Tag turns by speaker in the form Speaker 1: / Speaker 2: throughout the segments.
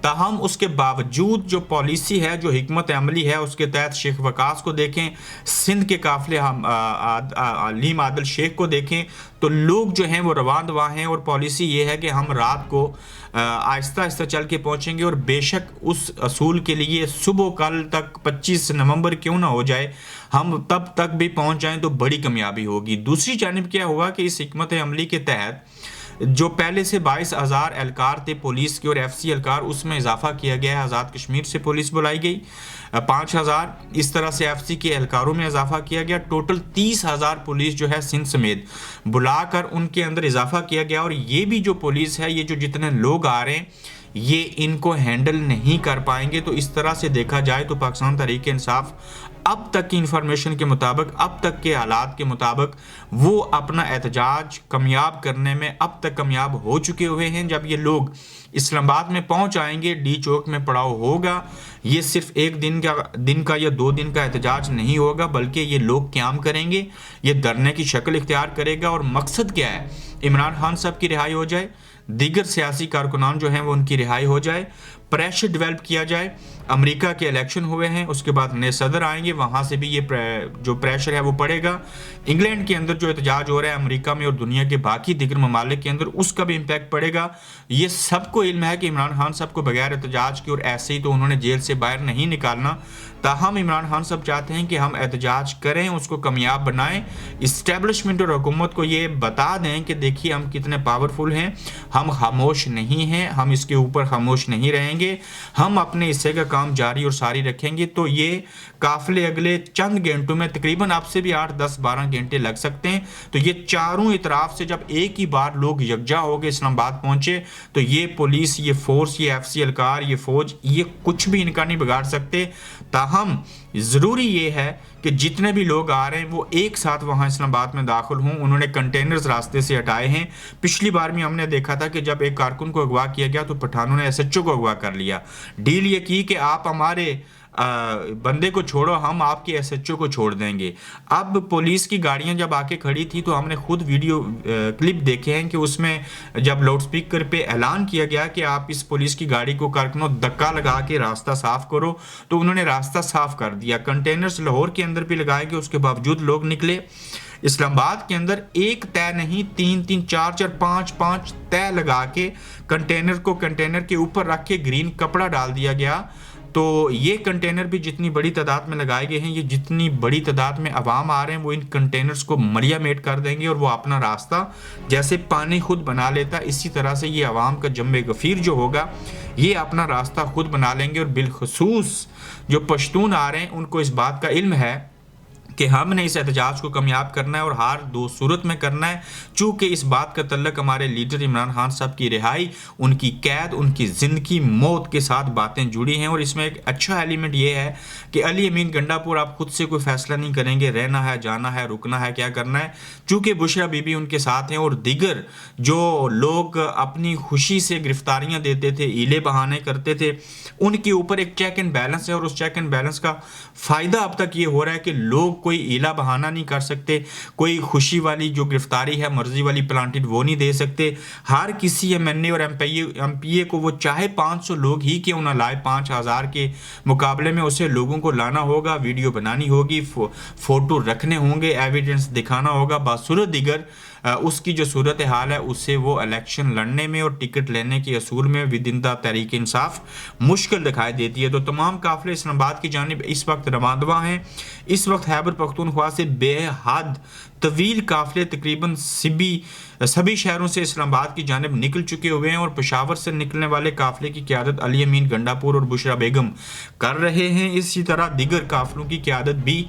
Speaker 1: تاہم اس کے باوجود جو پالیسی ہے، جو حکمت عملی ہے، اس کے تحت شیخ وقاص کو دیکھیں، سندھ کے قافلے علیم عادل شیخ کو دیکھیں، تو لوگ جو ہیں وہ رواں دواں ہیں، اور پالیسی یہ ہے کہ ہم رات کو آہستہ آہستہ چل کے پہنچیں گے، اور بے شک اس اصول کے لیے صبح کل تک 25 نومبر کیوں نہ ہو جائے، ہم تب تک بھی پہنچ جائیں تو بڑی کامیابی ہوگی۔ دوسری جانب کیا ہوا کہ اس حکمت عملی کے تحت جو پہلے سے 22,000 اہلکار تھے پولیس کے اور ایف سی اہلکار، اس میں اضافہ کیا گیا ہے۔ آزاد کشمیر سے پولیس بلائی گئی 5,000، اس طرح سے ایف سی کے اہلکاروں میں اضافہ کیا گیا، ٹوٹل 30,000 پولیس جو ہے سندھ سمیت بلا کر ان کے اندر اضافہ کیا گیا۔ اور یہ بھی جو پولیس ہے، یہ جو جتنے لوگ آ رہے ہیں، یہ ان کو ہینڈل نہیں کر پائیں گے۔ تو اس طرح سے دیکھا جائے تو پاکستان تحریک انصاف اب تک کی انفارمیشن کے مطابق، اب تک کے حالات کے مطابق، وہ اپنا احتجاج کامیاب کرنے میں اب تک کامیاب ہو چکے ہوئے ہیں۔ جب یہ لوگ اسلام آباد میں پہنچ آئیں گے، ڈی چوک میں پڑاؤ ہوگا، یہ صرف ایک دن کا یا 2 دن کا احتجاج نہیں ہوگا، بلکہ یہ لوگ قیام کریں گے، یہ دھرنے کی شکل اختیار کرے گا۔ اور مقصد کیا ہے؟ عمران خان صاحب کی رہائی ہو جائے، دیگر سیاسی کارکنان جو ہیں وہ ان کی رہائی ہو جائے، پریشر ڈیولپ کیا جائے۔ امریکہ کے الیکشن ہوئے ہیں، اس کے بعد نئے صدر آئیں گے، وہاں سے بھی یہ جو پریشر ہے وہ پڑے گا۔ انگلینڈ کے اندر جو احتجاج ہو رہا ہے، امریکہ میں اور دنیا کے باقی دیگر ممالک کے اندر، اس کا بھی امپیکٹ پڑے گا۔ یہ سب کو علم ہے کہ عمران خان صاحب کو بغیر احتجاج کے اور ایسے ہی تو انہوں نے جیل سے باہر نہیں نکالنا، تاہم عمران خان صاحب چاہتے ہیں کہ ہم احتجاج کریں، اس کو کامیاب بنائیں، اسٹیبلشمنٹ اور حکومت کو یہ بتا دیں کہ دیکھیے ہم کتنے پاورفل ہیں، ہم خاموش نہیں ہیں، ہم اس کے اوپر خاموش نہیں رہیں گے، ہم اپنے حصے کا کام جاری اور ساری رکھیں گے۔ تو یہ قافلے اگلے چند گھنٹوں میں، تقریباً آپ سے بھی 8 10 12 گھنٹے لگ سکتے ہیں، تو یہ چاروں اطراف سے جب ایک ہی بار لوگ یکجا ہو کے اسلام آباد پہنچے، تو یہ پولیس، یہ فورس، یہ ایف سی اہلکار، یہ فوج، یہ کچھ بھی ان کا نہیں بگاڑ سکتے۔ تاہم ضروری یہ ہے کہ جتنے بھی لوگ آ رہے ہیں وہ ایک ساتھ وہاں اسلام آباد میں داخل ہوں۔ انہوں نے کنٹینرز راستے سے ہٹائے ہیں۔ پچھلی بار بھی ہم نے دیکھا تھا کہ جب ایک کارکن کو اغوا کیا گیا تو پٹھانوں نے ایس ایچ او کو اغوا کر لیا، ڈیل یہ کی کہ آپ ہمارے بندے کو چھوڑو، ہم آپ کے ایس ایچ او کو چھوڑ دیں گے۔ اب پولیس کی گاڑیاں جب آ کے کھڑی تھی تو ہم نے خود ویڈیو کلپ دیکھے ہیں کہ اس میں جب لاؤڈ سپیکر پہ اعلان کیا گیا کہ آپ اس پولیس کی گاڑی کو کارکنوں دھکا لگا کے راستہ صاف کرو، تو انہوں نے راستہ صاف کر دیا۔ کنٹینرز لاہور کے اندر بھی لگائے گئے، اس کے باوجود لوگ نکلے۔ اسلام آباد کے اندر ایک طے نہیں، 3 3 4 4 5 5 طے لگا کے کنٹینر کے اوپر رکھ کے گرین کپڑا ڈال دیا گیا۔ تو یہ کنٹینر بھی جتنی بڑی تعداد میں لگائے گئے ہیں، یہ جتنی بڑی تعداد میں عوام آ رہے ہیں، وہ ان کنٹینرز کو مریا میٹ کر دیں گے، اور وہ اپنا راستہ جیسے پانی خود بنا لیتا، اسی طرح سے یہ عوام کا جمع غفیر جو ہوگا، یہ اپنا راستہ خود بنا لیں گے۔ اور بالخصوص جو پشتون آ رہے ہیں، ان کو اس بات کا علم ہے کہ ہم نے اس احتجاج کو کامیاب کرنا ہے، اور ہر 2 صورت میں کرنا ہے، چونکہ اس بات کا تعلق ہمارے لیڈر عمران خان صاحب کی رہائی، ان کی قید، ان کی زندگی موت کے ساتھ باتیں جڑی ہیں۔ اور اس میں ایک اچھا ایلیمنٹ یہ ہے کہ علی امین گنڈا پور آپ خود سے کوئی فیصلہ نہیں کریں گے، رہنا ہے، جانا ہے، رکنا ہے، کیا کرنا ہے، چونکہ بشرا بی بی ان کے ساتھ ہیں، اور دیگر جو لوگ اپنی خوشی سے گرفتاریاں دیتے تھے، ہیلے بہانے کرتے تھے، ان کے اوپر ایک چیک اینڈ بیلنس ہے، اور اس چیک اینڈ بیلنس کا فائدہ اب تک یہ ہو رہا ہے کہ لوگ کوئی ہیلا بہانہ نہیں کر سکتے، کوئی خوشی والی جو گرفتاری ہے، مرضی والی پلانٹڈ، وہ نہیں دے سکتے۔ ہر کسی ایم این اے اور ایم پی اے کو وہ چاہے 500 لوگ ہی کیوں نہ لائے، 5000 کے مقابلے میں اسے لوگوں کو لانا ہوگا، ویڈیو بنانی ہوگی، فوٹو رکھنے ہوں گے، ایویڈنس دکھانا ہوگا، باصورت دیگر اس کی جو صورتحال ہے اسے وہ الیکشن لڑنے میں اور ٹکٹ لینے کے اصول میں ودندہ تحریک انصاف مشکل دکھائی دیتی ہے۔ تو تمام قافلے اسلام آباد کی جانب اس وقت رواں دواں ہیں۔ اس وقت خیبر پختونخوا سے بے حد طویل قافلے تقریباً سبھی شہروں سے اسلام آباد کی جانب نکل چکے ہوئے ہیں، اور پشاور سے نکلنے والے قافلے کی قیادت علی امین گنڈا پور اور بشرا بیگم کر رہے ہیں۔ اسی طرح دیگر قافلوں کی قیادت بھی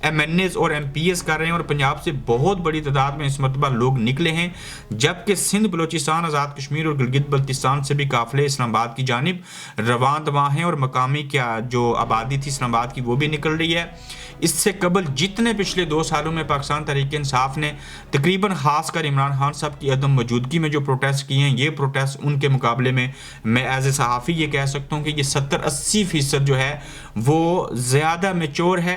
Speaker 1: ایم این ایز اور ایم پی ایس کر رہے ہیں، اور پنجاب سے بہت بڑی تعداد میں اس مرتبہ لوگ نکلے ہیں، جبکہ سندھ، بلوچستان، آزاد کشمیر اور گلگت بلتستان سے بھی قافلے اسلام آباد کی جانب رواں دواں ہیں، اور مقامی جو آبادی تھی اسلام آباد کی وہ بھی نکل رہی ہے۔ اس سے قبل جتنے پچھلے 2 سالوں میں پاکستان تحریک انصاف نے تقریباً خاص کر عمران خان صاحب کی عدم موجودگی میں جو پروٹیسٹ کیے ہیں، یہ پروٹیسٹ ان کے مقابلے میں ایز اے صحافی یہ کہہ سکتا ہوں کہ یہ 70-80% جو ہے وہ زیادہ میچور ہے،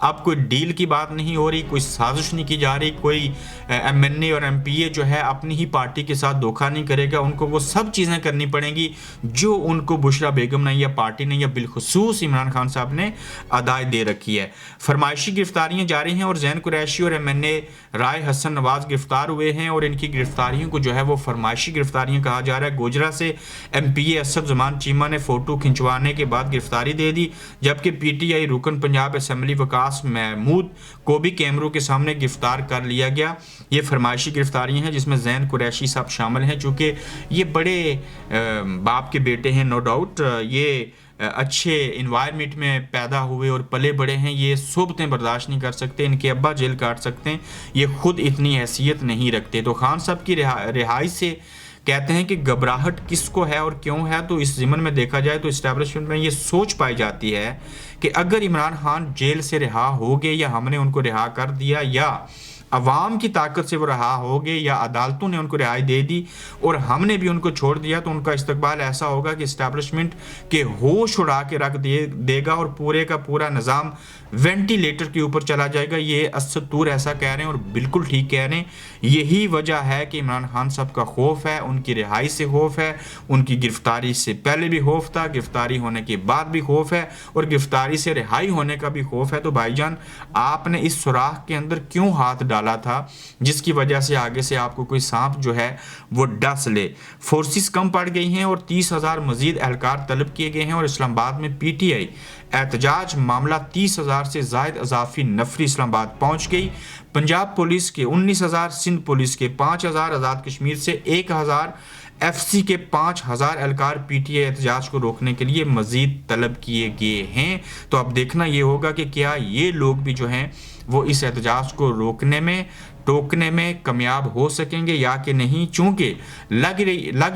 Speaker 1: اب کوئی ڈیل کی بات نہیں ہو رہی, کوئی سازش نہیں کی جا رہی, کوئی ایم این اے اور ایم پی اے جو ہے اپنی ہی پارٹی کے ساتھ دھوکہ نہیں کرے گا. ان کو وہ سب چیزیں کرنی پڑیں گی جو ان کو بشرا بیگم نے یا پارٹی نے یا بالخصوص عمران خان صاحب نے ہدایت دے رکھی ہے. فرمائشی گرفتاریاں جاری ہیں اور زین قریشی اور ایم این اے رائے حسن نواز گرفتار ہوئے ہیں اور ان کی گرفتاریوں کو جو ہے وہ فرمائشی گرفتاریاں کہا جا رہا ہے. گوجرا سے ایم پی اے اسد زمان چیمہ نے فوٹو کھنچوانے کے بعد گرفتاری دے دی, جبکہ پی ٹی آئی رکن پنجاب اسمبلی وقاص محمود کو بھی کیمروں کے سامنے گرفتار کر لیا گیا. یہ فرمائشی گرفتاریاں ہیں جس میں زین قریشی صاحب شامل ہیں, چونکہ یہ بڑے باپ کے بیٹے ہیں, نو ڈاؤٹ یہ اچھے انوائرمنٹ میں پیدا ہوئے اور پلے بڑے ہیں, یہ صحبتیں برداشت نہیں کر سکتے, ان کے ابا جیل کاٹ سکتے ہیں, یہ خود اتنی حیثیت نہیں رکھتے. تو خان صاحب کی رہائی سے کہتے ہیں کہ گھبراہٹ کس کو ہے اور کیوں ہے, تو اس ضمن میں دیکھا جائے تو اسٹیبلشمنٹ میں یہ سوچ پائی جاتی ہے کہ اگر عمران خان جیل سے رہا ہو گئے یا ہم نے ان کو رہا کر دیا یا عوام کی طاقت سے وہ رہا ہو گئے یا عدالتوں نے ان کو رہائی دے دی اور ہم نے بھی ان کو چھوڑ دیا, تو ان کا استقبال ایسا ہوگا کہ اسٹیبلشمنٹ کے ہوش اڑا کے رکھ دے گا اور پورے کا پورا نظام وینٹیلیٹر کے اوپر چلا جائے گا. یہ اسد طور ایسا کہہ رہے ہیں اور بالکل ٹھیک کہہ رہے ہیں. یہی وجہ ہے کہ عمران خان صاحب کا خوف ہے, ان کی رہائی سے خوف ہے, ان کی گرفتاری سے پہلے بھی خوف تھا, گرفتاری ہونے کے بعد بھی خوف ہے اور گرفتاری سے رہائی ہونے کا بھی خوف ہے. تو بھائی جان آپ نے اس سوراخ کے اندر کیوں ہاتھ ڈالا تھا جس کی وجہ سے آگے سے آپ کو کوئی سانپ جو ہے وہ ڈس لے. فورسز کم پڑ گئی ہیں اور 30,000 مزید اہلکار طلب کیے گئے ہیں اور اسلام آباد میں پی ٹی آئی احتجاج معاملہ 30,000 سے زائد اضافی نفری اسلام آباد پہنچ گئی. پنجاب پولیس کے 19,000, سندھ پولیس کے 5,000, آزاد کشمیر سے 1,000, ایف سی کے 5,000 اہلکار پی ٹی آئی احتجاج کو روکنے کے لیے مزید طلب کیے گئے ہیں. تو اب دیکھنا یہ ہوگا کہ کیا یہ لوگ بھی جو ہیں وہ اس احتجاج کو ٹوکنے میں کامیاب ہو سکیں گے یا کہ نہیں, چونکہ لگ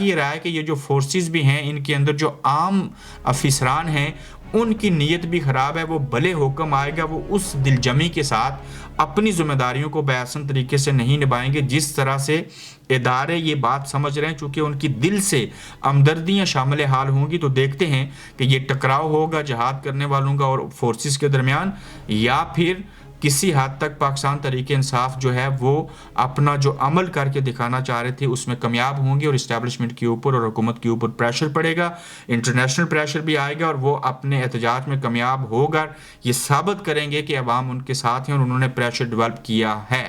Speaker 1: یہ رہا ہے کہ یہ جو فورسز بھی ہیں ان کے اندر جو عام افسران ہیں ان کی نیت بھی خراب ہے. وہ بھلے حکم آئے گا وہ اس دل جمی کے ساتھ اپنی ذمہ داریوں کو بحسن طریقے سے نہیں نبھائیں گے جس طرح سے ادارے یہ بات سمجھ رہے ہیں, چونکہ ان کی دل سے ہمدردیاں شامل حال ہوں گی. تو دیکھتے ہیں کہ یہ ٹکراؤ ہوگا جہاد کرنے والوں کا اور فورسز کے درمیان, یا پھر کسی حد تک پاکستان تحریک انصاف جو ہے وہ اپنا جو عمل کر کے دکھانا چاہ رہے تھے اس میں کامیاب ہوں گے اور اسٹیبلشمنٹ کے اوپر اور حکومت کے اوپر پریشر پڑے گا, انٹرنیشنل پریشر بھی آئے گا اور وہ اپنے احتجاج میں کامیاب ہوگا. یہ ثابت کریں گے کہ عوام ان کے ساتھ ہیں اور انہوں نے پریشر ڈیولپ کیا ہے.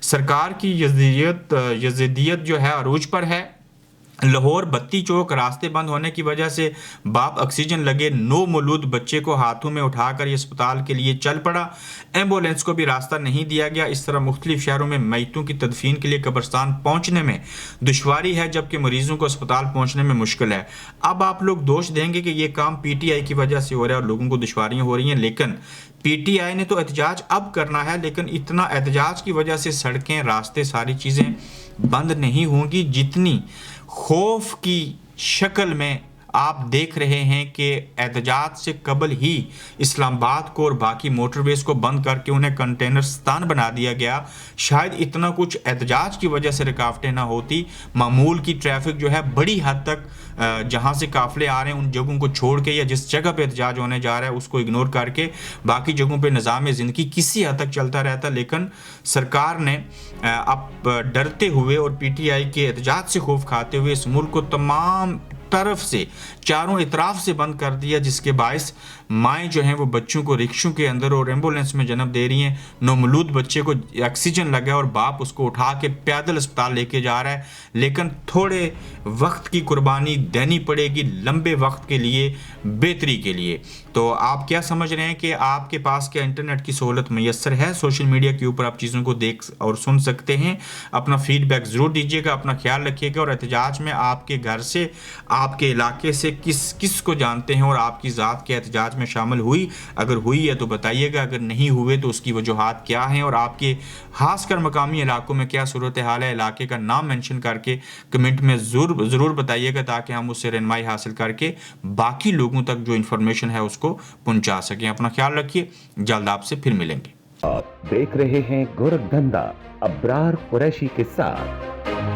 Speaker 1: سرکار کی یزیدیت جو ہے عروج پر ہے. لاہور بتی چوک راستے بند ہونے کی وجہ سے باپ آکسیجن لگے 9 مولود بچے کو ہاتھوں میں اٹھا کر یہ اسپتال کے لیے چل پڑا. ایمبولینس کو بھی راستہ نہیں دیا گیا. اس طرح مختلف شہروں میں میتوں کی تدفین کے لیے قبرستان پہنچنے میں دشواری ہے جبکہ مریضوں کو اسپتال پہنچنے میں مشکل ہے. اب آپ لوگ دوش دیں گے کہ یہ کام پی ٹی آئی کی وجہ سے ہو رہا ہے اور لوگوں کو دشواریاں ہو رہی ہیں, لیکن پی ٹی آئی نے تو احتجاج اب کرنا ہے, لیکن اتنا احتجاج کی وجہ سے سڑکیں, راستے, ساری چیزیں بند نہیں ہوں گی جتنی خوف کی شکل میں آپ دیکھ رہے ہیں کہ احتجاج سے قبل ہی اسلام آباد کو اور باقی موٹر ویز کو بند کر کے انہیں کنٹینرستان بنا دیا گیا. شاید اتنا کچھ احتجاج کی وجہ سے رکاوٹیں نہ ہوتی, معمول کی ٹریفک جو ہے بڑی حد تک جہاں سے قافلے آ رہے ہیں ان جگہوں کو چھوڑ کے یا جس جگہ پہ احتجاج ہونے جا رہا ہے اس کو اگنور کر کے باقی جگہوں پہ نظام زندگی کسی حد تک چلتا رہتا. لیکن سرکار نے اب ڈرتے ہوئے اور پی ٹی آئی کے احتجاج سے خوف کھاتے ہوئے اس ملک کو تمام طرف سے چاروں اطراف سے بند کر دیا, جس کے باعث مائیں جو ہیں وہ بچوں کو رکشوں کے اندر اور ایمبولینس میں جنم دے رہی ہیں. نومولود بچے کو آکسیجن لگا اور باپ اس کو اٹھا کے پیدل اسپتال لے کے جا رہا ہے, لیکن تھوڑے وقت کی قربانی دینی پڑے گی لمبے وقت کے لیے, بہتری کے لیے. تو آپ کیا سمجھ رہے ہیں کہ آپ کے پاس کیا انٹرنیٹ کی سہولت میسر ہے؟ سوشل میڈیا کے اوپر آپ چیزوں کو دیکھ اور سن سکتے ہیں. اپنا فیڈ بیک ضرور دیجیے گا, اپنا خیال رکھیے گا, اور احتجاج میں آپ کے گھر سے, آپ کے علاقے سے کس کو جانتے ہیں اور آپ کی ذات کے احتجاج میں شامل ہوئی, اگر ہوئی ہے تو بتائیے گا, اگر نہیں ہوئے تو اس کی وجوہات کیا ہیں, اور آپ کے خاص کر مقامی علاقوں میں کیا صورتحال ہے, علاقے کا نام مینشن کر کے کمنٹ میں ضرور بتائیے گا تاکہ ہم اس سے رہنمائی حاصل کر کے باقی لوگوں تک جو انفارمیشن ہے اس کو پہنچا سکیں. اپنا خیال رکھیے, جلد آپ سے پھر ملیں گے.
Speaker 2: آپ دیکھ رہے ہیں گورکھ دھندا ابرار قریشی کے ساتھ.